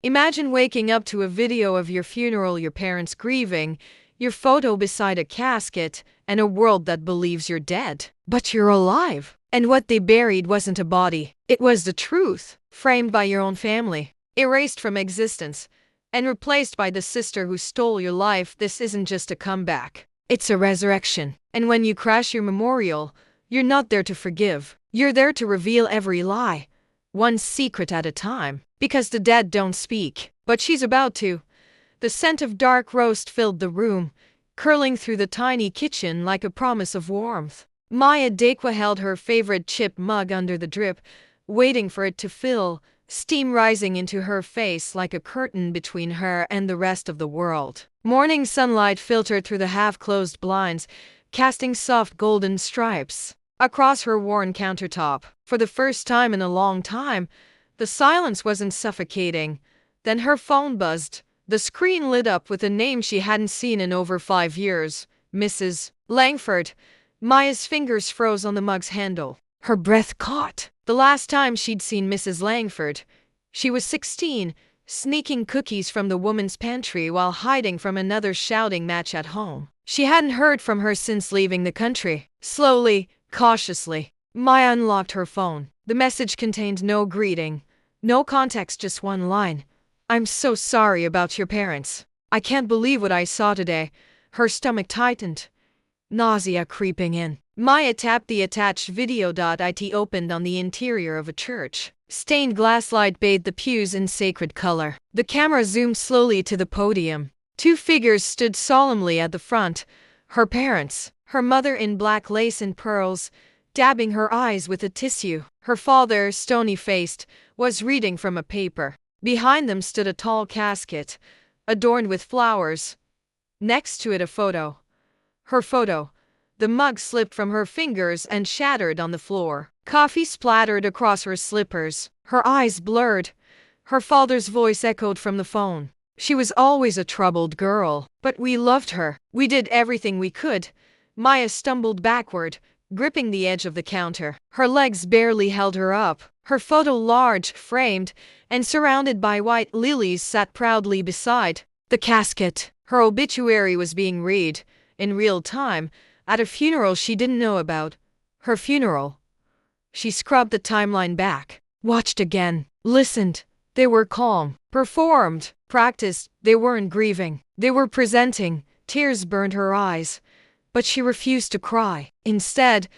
Imagine waking up to a video of your funeral, your parents grieving, your photo beside a casket, and a world that believes you're dead. But you're alive. And what they buried wasn't a body. It was the truth, framed by your own family, erased from existence, and replaced by the sister who stole your life. This isn't just a comeback. It's a resurrection. And when you crash your memorial, you're not there to forgive. You're there to reveal every lie, one secret at a time. Because the dead don't speak. But she's about to. The scent of dark roast filled the room, curling through the tiny kitchen like a promise of warmth. Maya Dekwa held her favorite chip mug under the drip, waiting for it to fill, steam rising into her face like a curtain between her and the rest of the world. Morning sunlight filtered through the half-closed blinds, casting soft golden stripes across her worn countertop. For the first time in a long time, the silence wasn't suffocating. Then her phone buzzed. The screen lit up with a name she hadn't seen in over 5 years. Mrs. Langford. Maya's fingers froze on the mug's handle. Her breath caught. The last time she'd seen Mrs. Langford, she was 16, sneaking cookies from the woman's pantry while hiding from another shouting match at home. She hadn't heard from her since leaving the country. Slowly, cautiously, Maya unlocked her phone. The message contained no greeting, no context, just one line. I'm so sorry about your parents. I can't believe what I saw today. Her stomach tightened, nausea creeping in. Maya tapped the attached video. It opened on the interior of a church. Stained glass light bathed the pews in sacred color. The camera zoomed slowly to the podium. 2 figures stood solemnly at the front. Her parents, her mother in black lace and pearls, dabbing her eyes with a tissue. Her father, stony-faced, was reading from a paper. Behind them stood a tall casket, adorned with flowers. Next to it a photo. Her photo. The mug slipped from her fingers and shattered on the floor. Coffee splattered across her slippers. Her eyes blurred. Her father's voice echoed from the phone. She was always a troubled girl, but we loved her. We did everything we could. Maya stumbled backward, gripping the edge of the counter. Her legs barely held her up. Her photo, large, framed, and surrounded by white lilies, sat proudly beside the casket. Her obituary was being read, in real time, at a funeral she didn't know about. Her funeral. She scrubbed the timeline back, watched again, listened. They were calm, performed, practiced. They weren't grieving. They were presenting. Tears burned her eyes, but she refused to cry. Instead,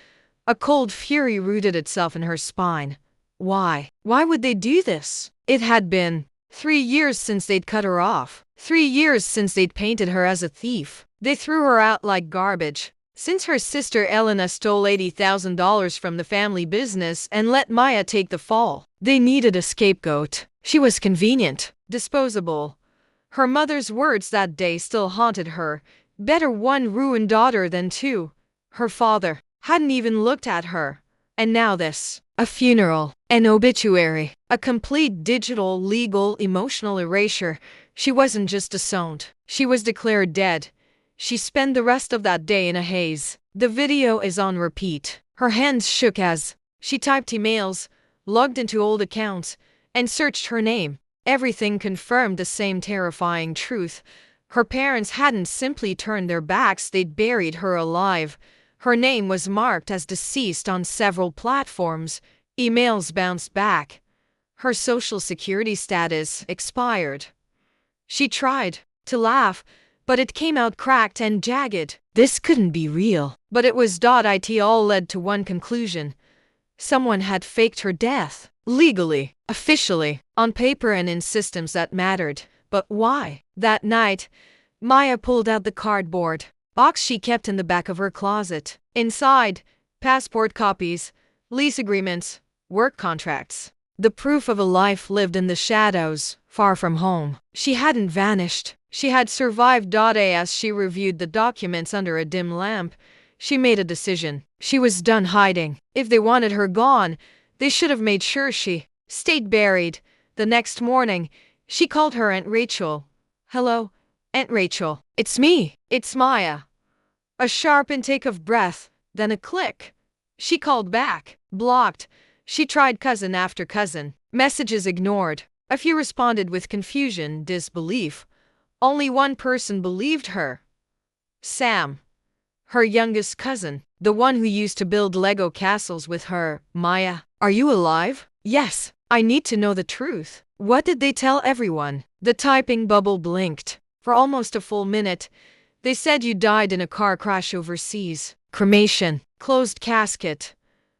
a cold fury rooted itself in her spine. Why? Why would they do this? It had been 3 years since they'd cut her off. 3 years since they'd painted her as a thief. They threw her out like garbage. Since her sister Elena stole $80,000 from the family business and let Maya take the fall. They needed a scapegoat. She was convenient, disposable. Her mother's words that day still haunted her. Better one ruined daughter than 2. Her father hadn't even looked at her. And now this. A funeral. An obituary. A complete digital, legal, emotional erasure. She wasn't just disowned. She was declared dead. She spent the rest of that day in a haze. The video is on repeat. Her hands shook as she typed emails, logged into old accounts, and searched her name. Everything confirmed the same terrifying truth. Her parents hadn't simply turned their backs, they'd buried her alive. Her name was marked as deceased on several platforms. Emails bounced back. Her social security status expired. She tried to laugh, but it came out cracked and jagged. This couldn't be real. But it was. It all led to one conclusion. Someone had faked her death. Legally, officially, on paper and in systems that mattered. But why? That night, Maya pulled out the cardboard box she kept in the back of her closet. Inside, passport copies, lease agreements, work contracts. The proof of a life lived in the shadows, far from home. She hadn't vanished. She had survived. As she reviewed the documents under a dim lamp, she made a decision. She was done hiding. If they wanted her gone, they should have made sure she stayed buried. The next morning, she called her Aunt Rachel. Hello, Aunt Rachel. It's me. It's Maya. A sharp intake of breath, then a click. She called back. Blocked. She tried cousin after cousin. Messages ignored. A few responded with confusion, disbelief. Only one person believed her. Sam, her youngest cousin, the one who used to build Lego castles with her. Maya, are you alive? Yes, I need to know the truth. What did they tell everyone? The typing bubble blinked. For almost a full minute, they said you died in a car crash overseas. Cremation. Closed casket.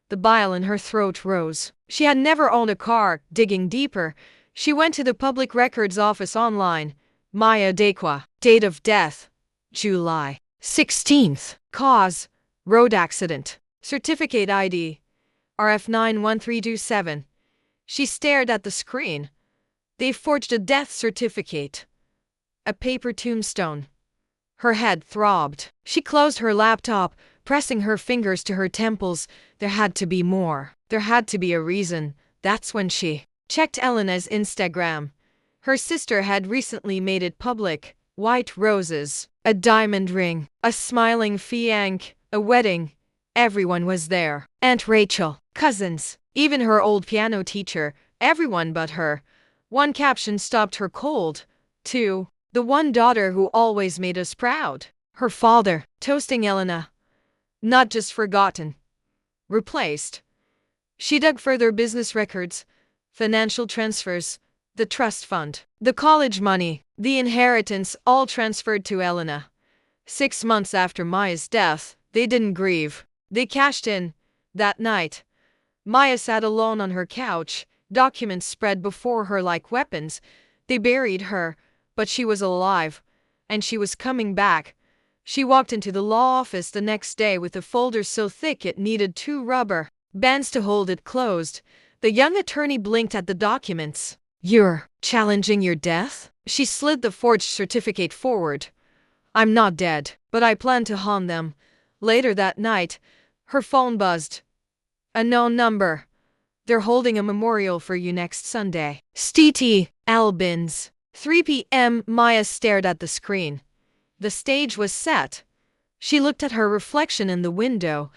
The bile in her throat rose. She had never owned a car. Digging deeper, she went to the public records office online. Maya Dekwa. Date of death: July 16th. Cause: road accident. Certificate ID: RF91327. She stared at the screen. They forged a death certificate. A paper tombstone. Her head throbbed. She closed her laptop, pressing her fingers to her temples. There had to be more. There had to be a reason. That's when she checked Elena's Instagram. Her sister had recently made it public. White roses, a diamond ring, a smiling fiancé, a wedding. Everyone was there. Aunt Rachel, cousins, even her old piano teacher, everyone but her. One caption stopped her cold. 2. The one daughter who always made us proud. Her father, toasting Elena. Not just forgotten. Replaced. She dug further: business records, financial transfers, the trust fund, the college money, the inheritance, all transferred to Elena. 6 months after Maya's death, they didn't grieve. They cashed in. That night, Maya sat alone on her couch, documents spread before her like weapons. They buried her, but she was alive, and she was coming back. She walked into the law office the next day with a folder so thick it needed 2 rubber bands to hold it closed. The young attorney blinked at the documents. You're challenging your death? She slid the forged certificate forward. I'm not dead, but I plan to haunt them. Later that night, her phone buzzed. A known number. They're holding a memorial for you next Sunday. St. Albans. 3 p.m. Maya stared at the screen. The stage was set. She looked at her reflection in the window,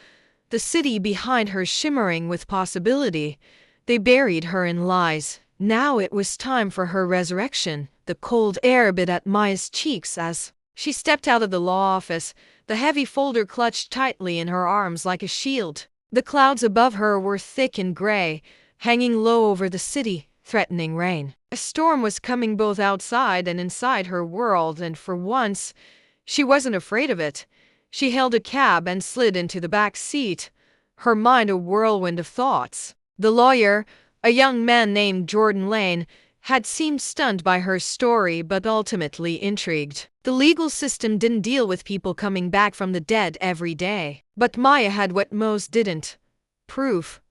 the city behind her shimmering with possibility. They buried her in lies. Now it was time for her resurrection. The cold air bit at Maya's cheeks as she stepped out of the law office, the heavy folder clutched tightly in her arms like a shield. The clouds above her were thick and gray, hanging low over the city, threatening rain. A storm was coming both outside and inside her world, and for once, she wasn't afraid of it. She hailed a cab and slid into the back seat, her mind a whirlwind of thoughts. The lawyer, a young man named Jordan Lane, had seemed stunned by her story but ultimately intrigued. The legal system didn't deal with people coming back from the dead every day. But Maya had what most didn't: proof.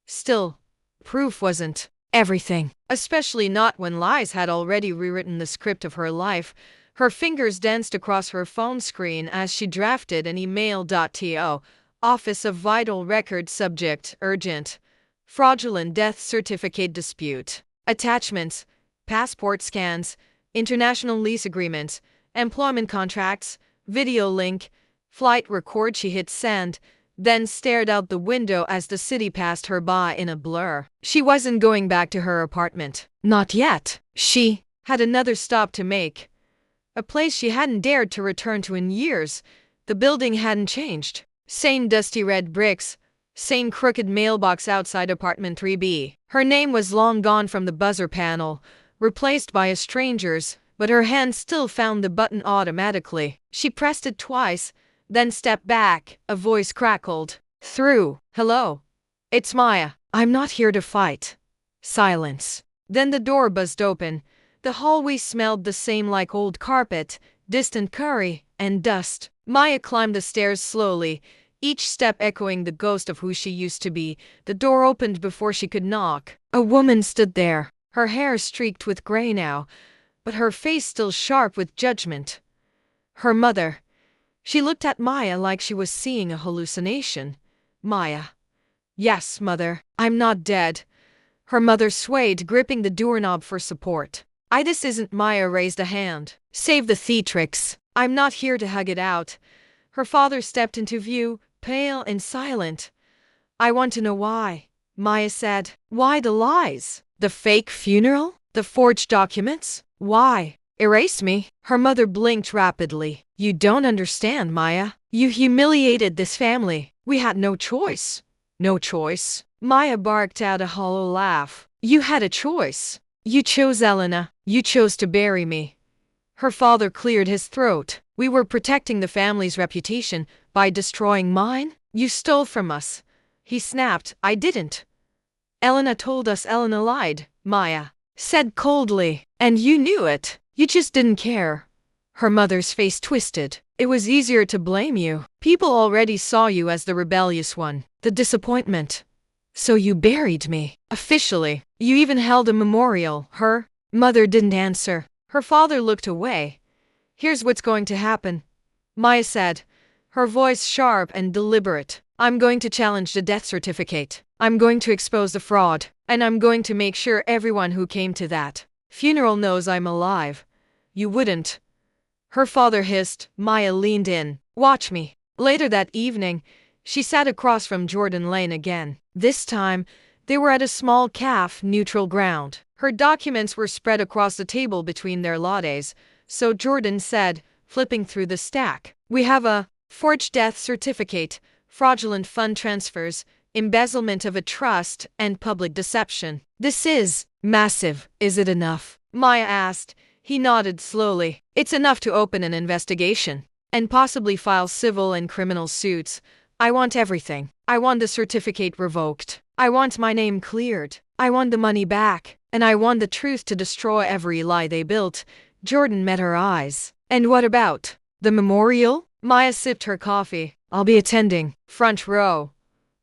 Still, proof wasn't everything, especially not when lies had already rewritten the script of her life. Her fingers danced across her phone screen as she drafted an email. To Office of Vital Records, subject: urgent, fraudulent death certificate dispute. Attachments: passport scans, international lease agreements, employment contracts, video link, flight record. She hit send, then stared out the window as the city passed her by in a blur. She wasn't going back to her apartment. Not yet. She had another stop to make. A place she hadn't dared to return to in years. The building hadn't changed. Same dusty red bricks, same crooked mailbox outside apartment 3B. Her name was long gone from the buzzer panel, replaced by a stranger's, but her hand still found the button automatically. She pressed it twice, then stepped back. A voice crackled through. Hello? It's Maya. I'm not here to fight. Silence. Then the door buzzed open. The hallway smelled the same, like old carpet, distant curry, and dust. Maya climbed the stairs slowly, each step echoing the ghost of who she used to be. The door opened before she could knock. A woman stood there, her hair streaked with gray now, but her face still sharp with judgment. Her mother. She looked at Maya like she was seeing a hallucination. Maya. Yes, mother, I'm not dead. Her mother swayed, gripping the doorknob for support. This isn't. Maya raised a hand. Save the theatrics. I'm not here to hug it out. Her father stepped into view, pale and silent. I want to know why, Maya said. Why the lies? The fake funeral? The forged documents? Why? Erase me? Her mother blinked rapidly. You don't understand, Maya. You humiliated this family. We had no choice. No choice? Maya barked out a hollow laugh. You had a choice. You chose Elena. You chose to bury me. Her father cleared his throat. We were protecting the family's reputation by destroying mine. You stole from us. He snapped. I didn't. Elena told us. Elena lied, Maya said coldly. And you knew it. You just didn't care. Her mother's face twisted. It was easier to blame you. People already saw you as the rebellious one, the disappointment. So you buried me. Officially. You even held a memorial. Her mother didn't answer. Her father looked away. Here's what's going to happen, Maya said, her voice sharp and deliberate. I'm going to challenge the death certificate. I'm going to expose the fraud. And I'm going to make sure everyone who came to that funeral knows I'm alive. You wouldn't. Her father hissed. Maya leaned in. Watch me. Later that evening, she sat across from Jordan Lane again. This time, they were at a small calf neutral ground. Her documents were spread across the table between their lattes, so Jordan said, flipping through the stack. We have a forged death certificate, fraudulent fund transfers, embezzlement of a trust, and public deception. This is massive. Is it enough? Maya asked. He nodded slowly. It's enough to open an investigation and possibly file civil and criminal suits. I want everything. I want the certificate revoked. I want my name cleared. I want the money back. And I want the truth to destroy every lie they built. Jordan met her eyes. And what about the memorial? Maya sipped her coffee. I'll be attending. Front row.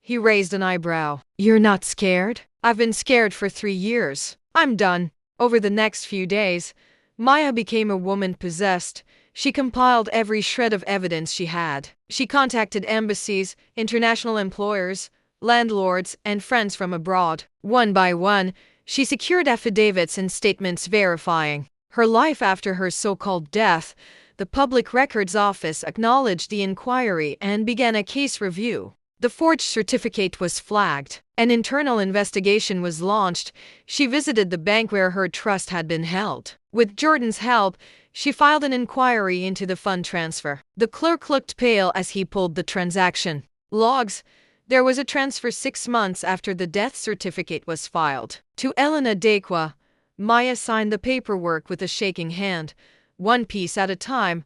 He raised an eyebrow. You're not scared? I've been scared for 3 years. I'm done. Over the next few days, Maya became a woman possessed. She compiled every shred of evidence she had. She contacted embassies, international employers, landlords, and friends from abroad. One by one, she secured affidavits and statements verifying her life after her so-called death. The Public Records Office acknowledged the inquiry and began a case review. The forged certificate was flagged. An internal investigation was launched. She visited the bank where her trust had been held. With Jordan's help, she filed an inquiry into the fund transfer. The clerk looked pale as he pulled the transaction logs. There was a transfer 6 months after the death certificate was filed. To Elena Dequa, Maya signed the paperwork with a shaking hand, one piece at a time.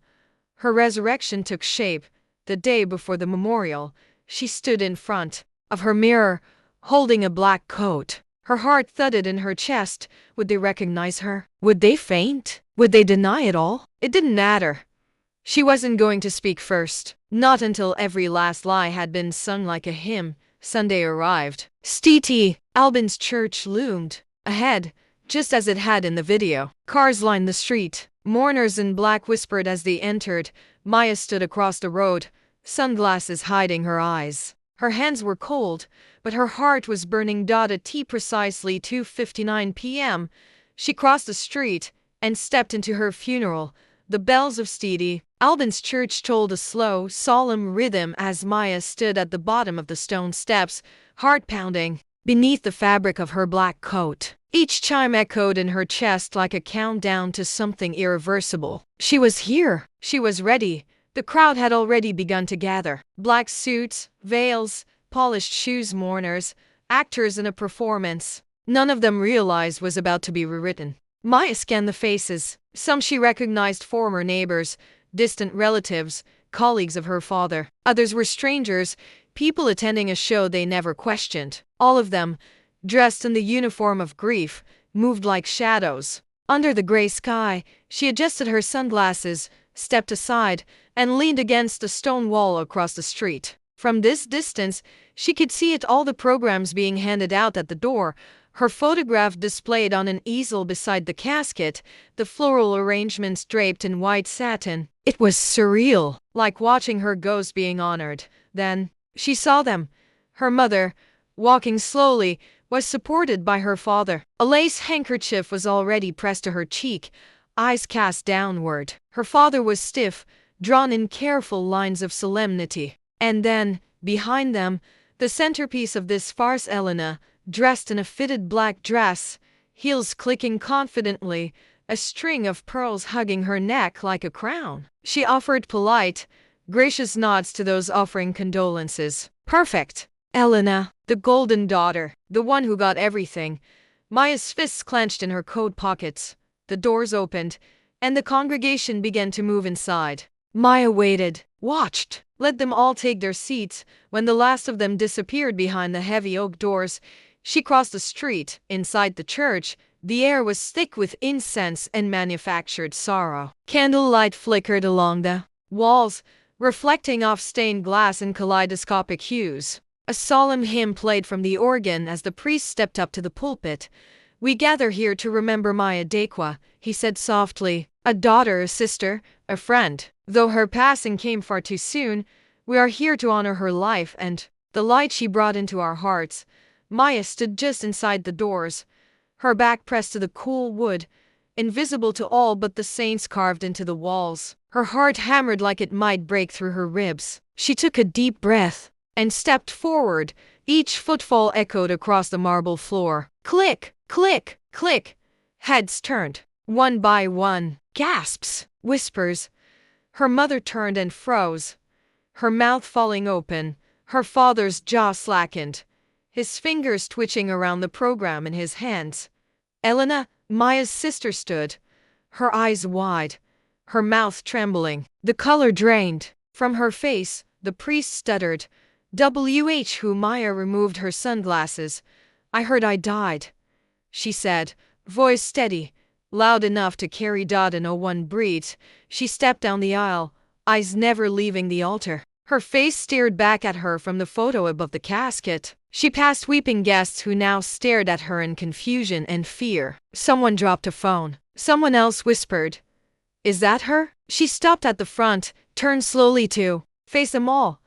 Her resurrection took shape. The day before the memorial, she stood in front of her mirror, holding a black coat. Her heart thudded in her chest. Would they recognize her? Would they faint? Would they deny it all? It didn't matter. She wasn't going to speak first. Not until every last lie had been sung like a hymn. Sunday arrived. St. Albans Church loomed ahead, just as it had in the video. Cars lined the street. Mourners in black whispered as they entered. Maya stood across the road, sunglasses hiding her eyes. Her hands were cold, but her heart was burning. At precisely 2:59 p.m., she crossed the street and stepped into her funeral. The bells of St. Albans Church tolled a slow, solemn rhythm as Maya stood at the bottom of the stone steps, heart pounding, beneath the fabric of her black coat. Each chime echoed in her chest like a countdown to something irreversible. She was here. She was ready. The crowd had already begun to gather. Black suits, veils, polished shoes, mourners, actors in a performance. None of them realized was about to be rewritten. Maya scanned the faces. Some she recognized, former neighbors, distant relatives, colleagues of her father. Others were strangers, people attending a show they never questioned. All of them, dressed in the uniform of grief, moved like shadows. Under the gray sky, she adjusted her sunglasses, stepped aside, and leaned against a stone wall across the street. From this distance, she could see all the programs being handed out at the door, her photograph displayed on an easel beside the casket, the floral arrangements draped in white satin. It was surreal, like watching her ghost being honored. Then, she saw them. Her mother, walking slowly, was supported by her father. A lace handkerchief was already pressed to her cheek, eyes cast downward. Her father was stiff, drawn in careful lines of solemnity. And then, behind them, the centerpiece of this farce, Elena, dressed in a fitted black dress. heels clicking confidently, a string of pearls hugging her neck like a crown. She offered polite, gracious nods to those offering condolences. Perfect. Elena, the golden daughter, the one who got everything. Maya's fists clenched in her coat pockets. The doors opened, and the congregation began to move inside. Maya waited, watched, let them all take their seats. When the last of them disappeared behind the heavy oak doors, she crossed the street. Inside the church, the air was thick with incense and manufactured sorrow. Candlelight flickered along the walls, reflecting off stained glass in kaleidoscopic hues. A solemn hymn played from the organ as the priest stepped up to the pulpit. "We gather here to remember Maya Dekwa," he said softly. "A daughter, a sister, a friend. Though her passing came far too soon, we are here to honor her life and the light she brought into our hearts." Maya stood just inside the doors, her back pressed to the cool wood, invisible to all but the saints carved into the walls. Her heart hammered like it might break through her ribs. She took a deep breath and stepped forward. Each footfall echoed across the marble floor. Click, click, click. Heads turned, one by one. Gasps, whispers. Her mother turned and froze, her mouth falling open. Her father's jaw slackened, his fingers twitching around the program in his hands. Elena, Maya's sister, stood, her eyes wide, her mouth trembling. The color drained from her face. The priest stuttered. Who Maya removed her sunglasses. "I heard I died," she said, voice steady, loud enough to carry no one breathed. She stepped down the aisle, eyes never leaving the altar. Her face stared back at her from the photo above the casket. She passed weeping guests who now stared at her in confusion and fear. Someone dropped a phone. Someone else whispered, "Is that her?" She stopped at the front, turned slowly to face them all.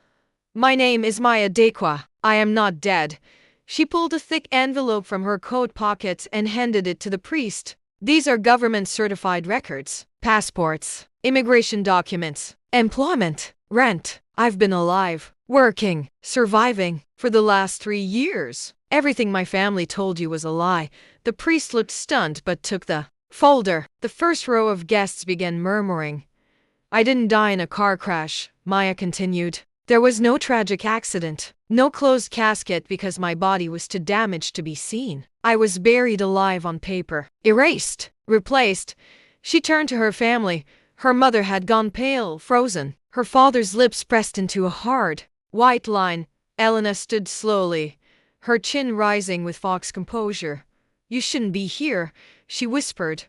"My name is Maya Dekwa. I am not dead." She pulled a thick envelope from her coat pocket and handed it to the priest. "These are government-certified records, passports, immigration documents, employment, rent. I've been alive, working, surviving, for the last 3 years. Everything my family told you was a lie." The priest looked stunned but took the folder. The first row of guests began murmuring. "I didn't die in a car crash," Maya continued. "There was no tragic accident, no closed casket because my body was too damaged to be seen. I was buried alive on paper, erased, replaced." She turned to her family. Her mother had gone pale, frozen, her father's lips pressed into a hard, white line. Elena stood slowly, her chin rising with fox composure. "You shouldn't be here," she whispered.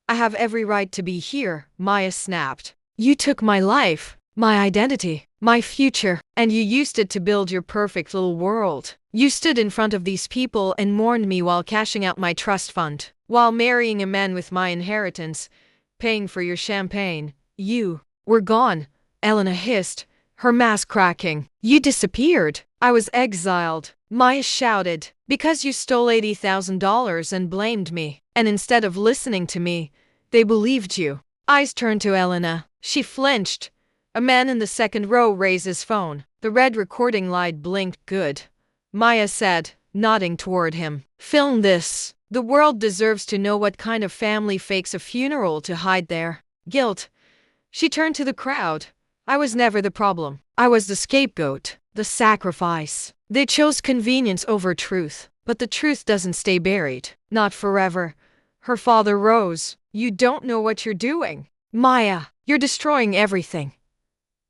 "I have every right to be here," Maya snapped. "You took my life, my identity, my future, and you used it to build your perfect little world. You stood in front of these people and mourned me while cashing out my trust fund, while marrying a man with my inheritance, paying for your champagne. You were gone," Elena hissed, her mask cracking. "You disappeared. I was exiled," Maya shouted, "because you stole $80,000 and blamed me. And instead of listening to me, they believed you." Eyes turned to Elena. She flinched. A man in the second row raised his phone. The red recording light blinked. "Good," Maya said, nodding toward him. "Film this. The world deserves to know what kind of family fakes a funeral to hide their guilt." She turned to the crowd. "I was never the problem. I was the scapegoat, the sacrifice. They chose convenience over truth, but the truth doesn't stay buried. Not forever." Her father rose. "You don't know what you're doing, Maya. You're destroying everything."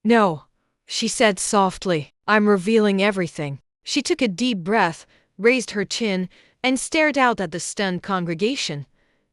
"No," she said softly. "I'm revealing everything." She took a deep breath, raised her chin, and stared out at the stunned congregation.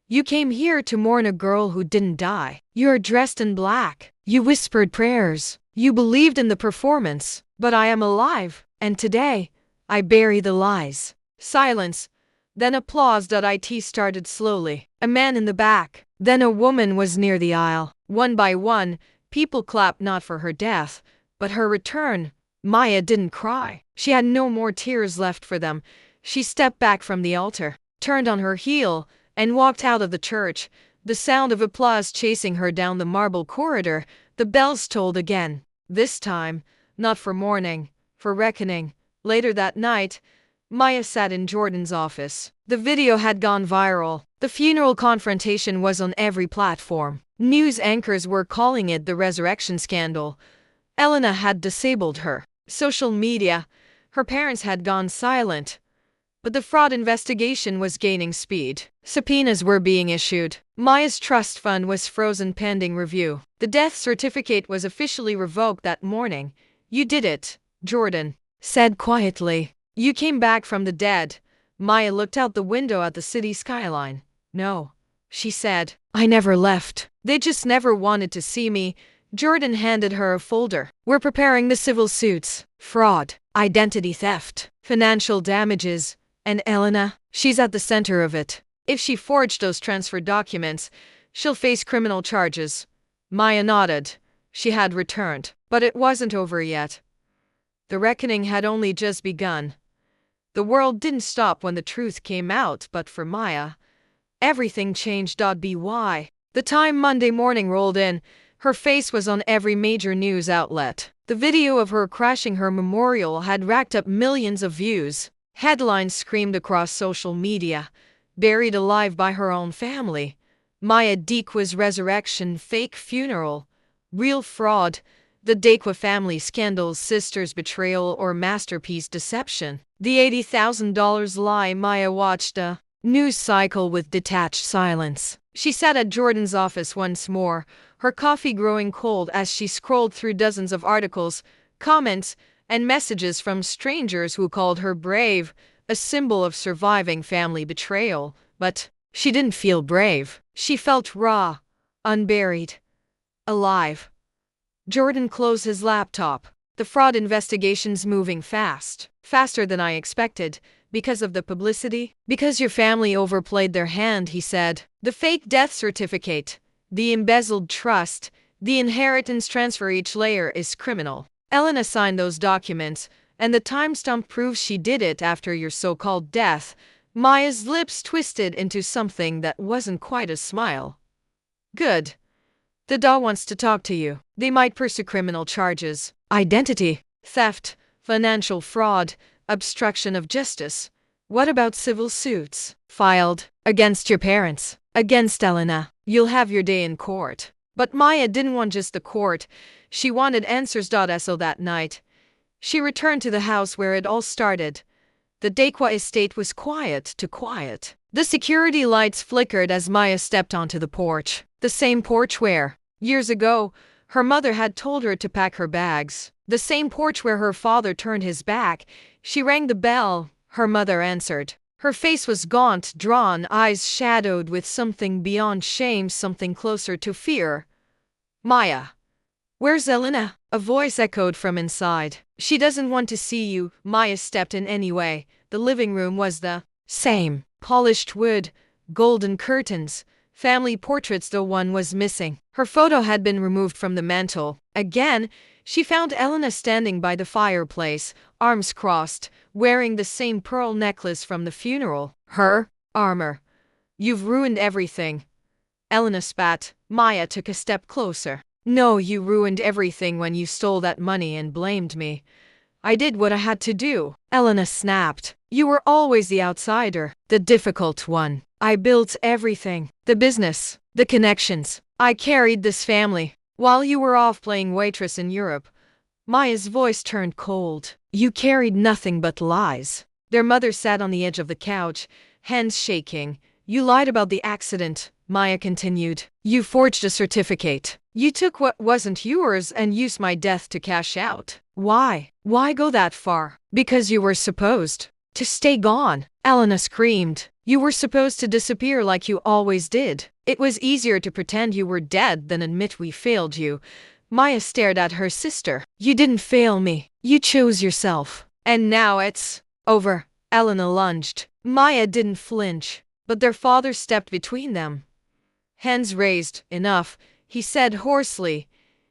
"You came here to mourn a girl who didn't die. You're dressed in black. You whispered prayers. You believed in the performance. But I am alive, and today, I bury the lies." Silence. Then applause. It started slowly. A man in the back. Then a woman was near the aisle. One by one, people clapped not for her death, but her return. Maya didn't cry. She had no more tears left for them. She stepped back from the altar, turned on her heel, and walked out of the church, the sound of applause chasing her down the marble corridor. The bells tolled again. This time, not for mourning, for reckoning. Later that night, Maya sat in Jordan's office. The video had gone viral. The funeral confrontation was on every platform. News anchors were calling it the resurrection scandal. Elena had disabled her social media. Her parents had gone silent. But the fraud investigation was gaining speed. Subpoenas were being issued. Maya's trust fund was frozen pending review. The death certificate was officially revoked that morning. You did it, Jordan said quietly. You came back from the dead. Maya looked out the window at the city skyline. No, she said. I never left. They just never wanted to see me. Jordan handed her a folder. We're preparing the civil suits. Fraud, identity theft, financial damages. And Elena, she's at the center of it. If she forged those transfer documents, she'll face criminal charges. Maya nodded. She had returned. But it wasn't over yet. The reckoning had only just begun. The world didn't stop when the truth came out, but for Maya, everything changed. By the time Monday morning rolled in, her face was on every major news outlet. The video of her crashing her memorial had racked up millions of views. Headlines screamed across social media. Buried alive by her own family. Maya Dequa's resurrection, fake funeral. Real fraud. The Dequa family scandal's sister's betrayal or masterpiece deception. The $80,000 lie. Maya watched a news cycle with detached silence. She sat at Jordan's office once more, her coffee growing cold as she scrolled through dozens of articles, comments, and messages from strangers who called her brave, a symbol of surviving family betrayal. But she didn't feel brave. She felt raw, unburied, alive. Jordan closed his laptop. The fraud investigation's moving fast. Faster than I expected. Because of the publicity? Because your family overplayed their hand, he said. The fake death certificate, the embezzled trust, the inheritance transfer, each layer is criminal. Elena signed those documents, and the timestamp proves she did it after your so-called death. Maya's lips twisted into something that wasn't quite a smile. Good. The DA wants to talk to you. They might pursue criminal charges, identity theft, financial fraud, obstruction of justice. What about civil suits? Filed against your parents, against Elena. You'll have your day in court. But Maya didn't want just the court. She wanted answers. So that night, she returned to the house where it all started. The Dequa estate was quiet to quiet. The security lights flickered as Maya stepped onto the porch. The same porch where, years ago, her mother had told her to pack her bags. The same porch where her father turned his back. She rang the bell. Her mother answered. Her face was gaunt, drawn, eyes shadowed with something beyond shame, something closer to fear. Maya. Where's Elena? A voice echoed from inside. She doesn't want to see you. Maya stepped in anyway. The living room was the same. Polished wood, golden curtains, family portraits, though one was missing. Her photo had been removed from the mantel. Again, she found Elena standing by the fireplace, arms crossed, wearing the same pearl necklace from the funeral. Her armor. You've ruined everything. Elena spat. Maya took a step closer. No, you ruined everything when you stole that money and blamed me. I did what I had to do. Elena snapped. You were always the outsider, the difficult one. I built everything. The business, the connections. I carried this family. While you were off playing waitress in Europe. Maya's voice turned cold. You carried nothing but lies. Their mother sat on the edge of the couch, hands shaking. You lied about the accident, Maya continued. You forged a certificate. You took what wasn't yours and used my death to cash out. Why? Why go that far? Because you were supposed to stay gone. Elena screamed. You were supposed to disappear like you always did. It was easier to pretend you were dead than admit we failed you. Maya stared at her sister. You didn't fail me. You chose yourself. And now it's over. Elena lunged. Maya didn't flinch, but their father stepped between them. Hands raised. Enough, he said hoarsely.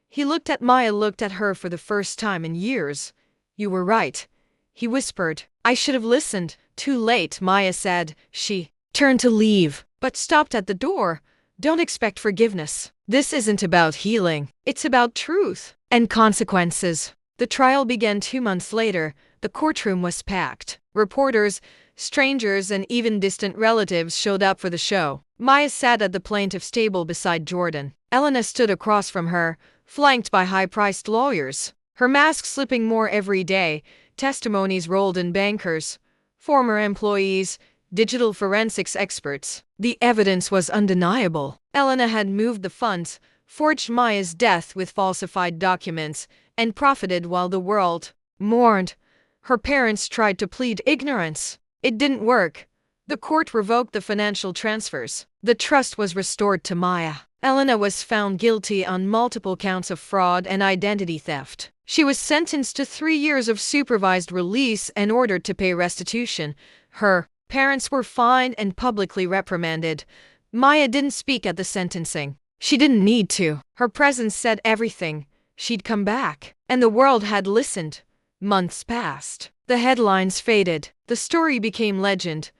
He looked at Maya, looked at her for the first time in years. You were right, he whispered. I should have listened. Too late, Maya said. She turned to leave, but stopped at the door. Don't expect forgiveness. This isn't about healing. It's about truth and consequences. The trial began 2 months later. The courtroom was packed. Reporters, Strangers and even distant relatives showed up for the show. Maya sat at the plaintiff's table beside Jordan. Elena stood across from her, flanked by high-priced lawyers. Her mask slipping more every day, testimonies rolled in bankers, former employees, digital forensics experts. The evidence was undeniable. Elena had moved the funds, forged Maya's death with falsified documents, and profited while the world mourned. Her parents tried to plead ignorance. It didn't work. The court revoked the financial transfers. The trust was restored to Maya. Elena was found guilty on multiple counts of fraud and identity theft. She was sentenced to 3 years of supervised release and ordered to pay restitution. Her parents were fined and publicly reprimanded. Maya didn't speak at the sentencing. She didn't need to. Her presence said everything. She'd come back. And the world had listened. Months passed. The headlines faded. The story became legend.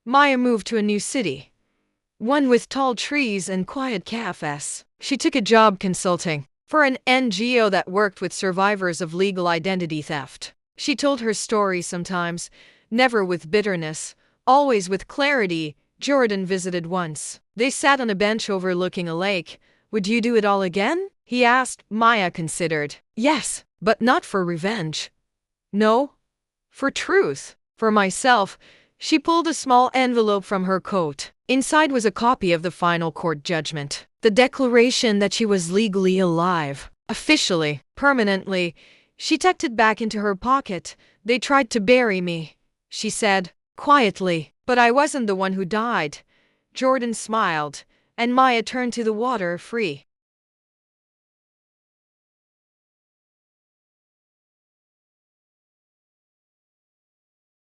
Maya moved to a new city, one with tall trees and quiet cafes. She took a job consulting for an NGO that worked with survivors of legal identity theft. She told her story sometimes, never with bitterness, always with clarity. Jordan visited once. They sat on a bench overlooking a lake. "Would you do it all again?" he asked. Maya considered. "Yes, but not for revenge. No, for truth. For myself." She pulled a small envelope from her coat. Inside was a copy of the final court judgment. The declaration that she was legally alive. Officially, permanently. She tucked it back into her pocket. "They tried to bury me," she said, quietly. "But I wasn't the one who died." Jordan smiled, and Maya turned to the water, free.